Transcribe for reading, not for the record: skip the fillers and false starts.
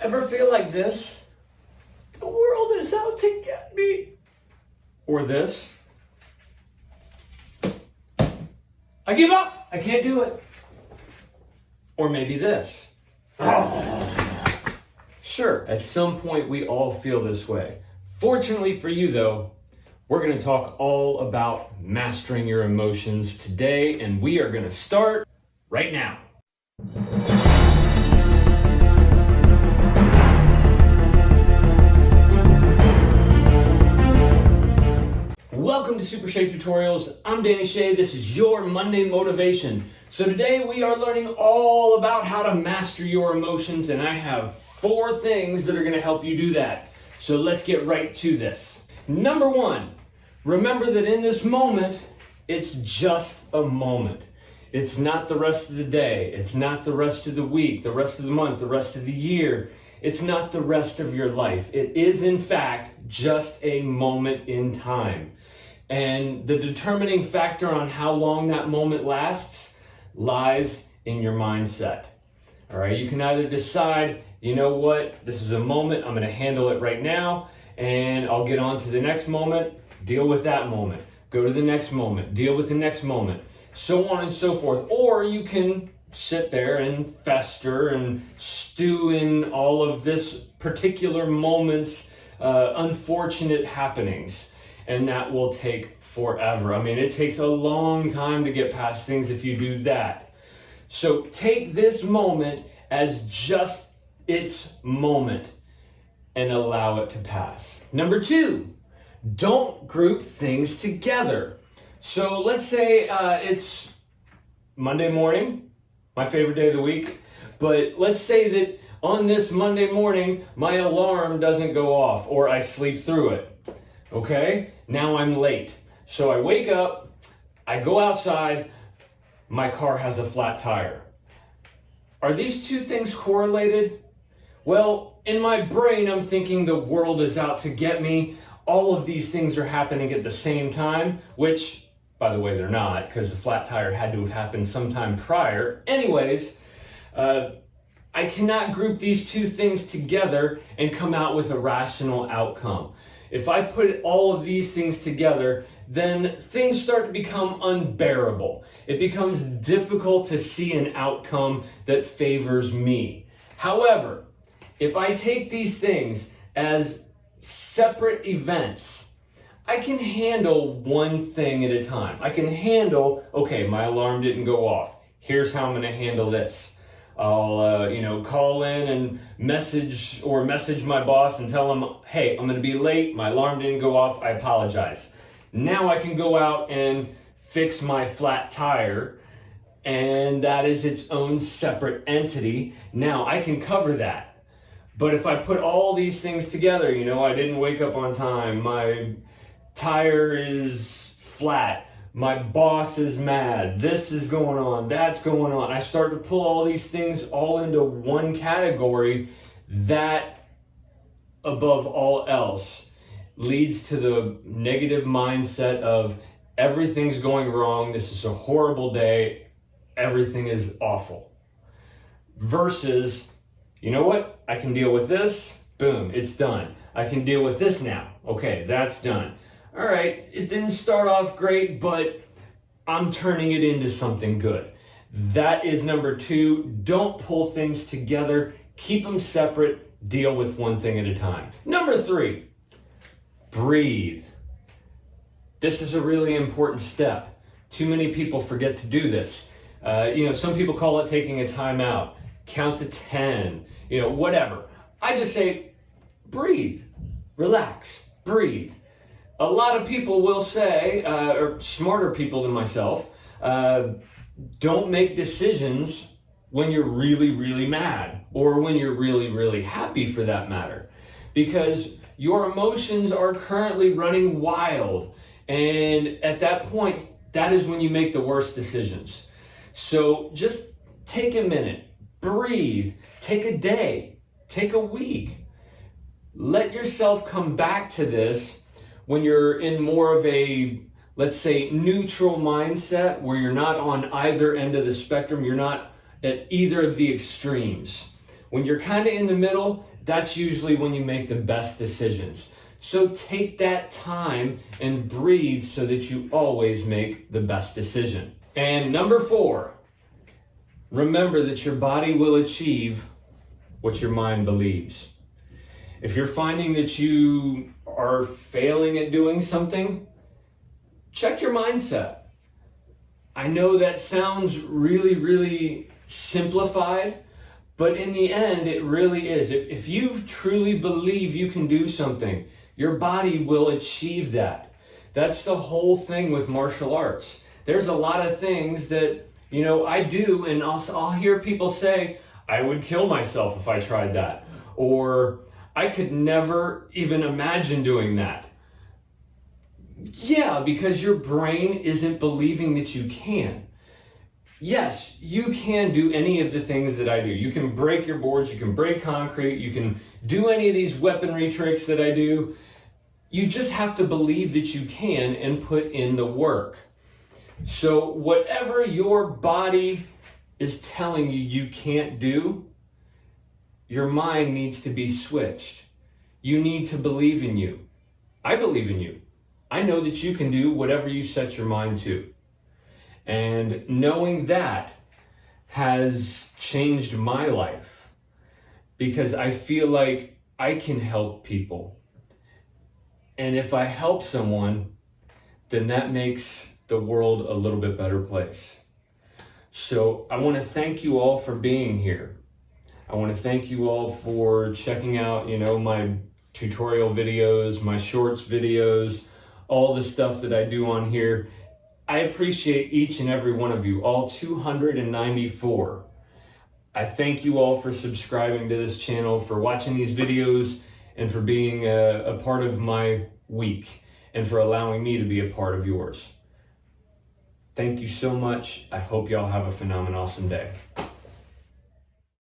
Ever feel like this? The world is out to get me. Or this? I give up. I can't do it. Or maybe this. Sure, at some point we all feel this way. Fortunately for you though, we're going to talk all about mastering your emotions today, and we are going to start right now. Welcome to Supershea Tutorials. I'm Danny Shea. This is your Monday Motivation. So today we are learning all about how to master your emotions, and I have 4 things that are going to help you do that. So let's get right to this. Number 1, remember that in this moment, it's just a moment. It's not the rest of the day. It's not the rest of the week, the rest of the month, the rest of the year. It's not the rest of your life. It is, in fact, just a moment in time. And the determining factor on how long that moment lasts lies in your mindset. All right, you can either decide, you know what, this is a moment, I'm going to handle it right now, and I'll get on to the next moment, deal with that moment, go to the next moment, deal with the next moment, so on and so forth. Or you can sit there and fester and stew in all of this particular moment's unfortunate happenings. And that will take forever. I mean, it takes a long time to get past things if you do that. So take this moment as just its moment and allow it to pass. Number 2, don't group things together. So let's say it's Monday morning, my favorite day of the week, but let's say that on this Monday morning, my alarm doesn't go off or I sleep through it. Okay, now I'm late. So I wake up, I go outside, my car has a flat tire. Are these 2 things correlated? Well, in my brain, I'm thinking the world is out to get me. All of these things are happening at the same time, which, by the way, they're not, because the flat tire had to have happened sometime prior. Anyways, I cannot group these 2 things together and come out with a rational outcome. If I put all of these things together, then things start to become unbearable. It becomes difficult to see an outcome that favors me. However, if I take these things as separate events, I can handle one thing at a time. I can handle, okay, my alarm didn't go off. Here's how I'm going to handle this. I'll, call in and message my boss and tell him, hey, I'm going to be late. My alarm didn't go off. I apologize. Now I can go out and fix my flat tire, and that is its own separate entity. Now I can cover that. But if I put all these things together, I didn't wake up on time. My tire is flat. My boss is mad. This is going on. That's going on. I start to pull all these things all into one category. That, above all else, leads to the negative mindset of everything's going wrong. This is a horrible day. Everything is awful. Versus, you know what? I can deal with this. Boom, it's done. I can deal with this now. Okay, that's done. All right, it didn't start off great, but I'm turning it into something good. That is number 2. Don't pull things together. Keep them separate. Deal with one thing at a time. Number 3, breathe. This is a really important step. Too many people forget to do this. Some people call it taking a time out. Count to 10, whatever. I just say, breathe, relax, breathe. A lot of people will say, or smarter people than myself, don't make decisions when you're really, really mad or when you're really, really happy for that matter, because your emotions are currently running wild. And at that point, that is when you make the worst decisions. So just take a minute, breathe, take a day, take a week. Let yourself come back to this when you're in more of a, let's say, neutral mindset, where you're not on either end of the spectrum, you're not at either of the extremes. When you're kind of in the middle, that's usually when you make the best decisions. So take that time and breathe so that you always make the best decision. And number 4, remember that your body will achieve what your mind believes. If you're finding that you are failing at doing something, check your mindset. I know that sounds really, really simplified, but in the end, it really is. If you truly believe you can do something, your body will achieve that. That's the whole thing with martial arts. There's a lot of things that, I do, and I'll hear people say, I would kill myself if I tried that. Or I could never even imagine doing that. Yeah, because your brain isn't believing that you can. Yes, you can do any of the things that I do. You can break your boards, you can break concrete, you can do any of these weaponry tricks that I do. You just have to believe that you can and put in the work. So whatever your body is telling you you can't do, your mind needs to be switched. You need to believe in you. I believe in you. I know that you can do whatever you set your mind to. And knowing that has changed my life because I feel like I can help people. And if I help someone, then that makes the world a little bit better place. So I want to thank you all for being here. I want to thank you all for checking out, my tutorial videos, my shorts videos, all the stuff that I do on here. I appreciate each and every one of you, all 294. I thank you all for subscribing to this channel, for watching these videos, and for being a part of my week, and for allowing me to be a part of yours. Thank you so much. I hope y'all have a phenomenal, awesome day.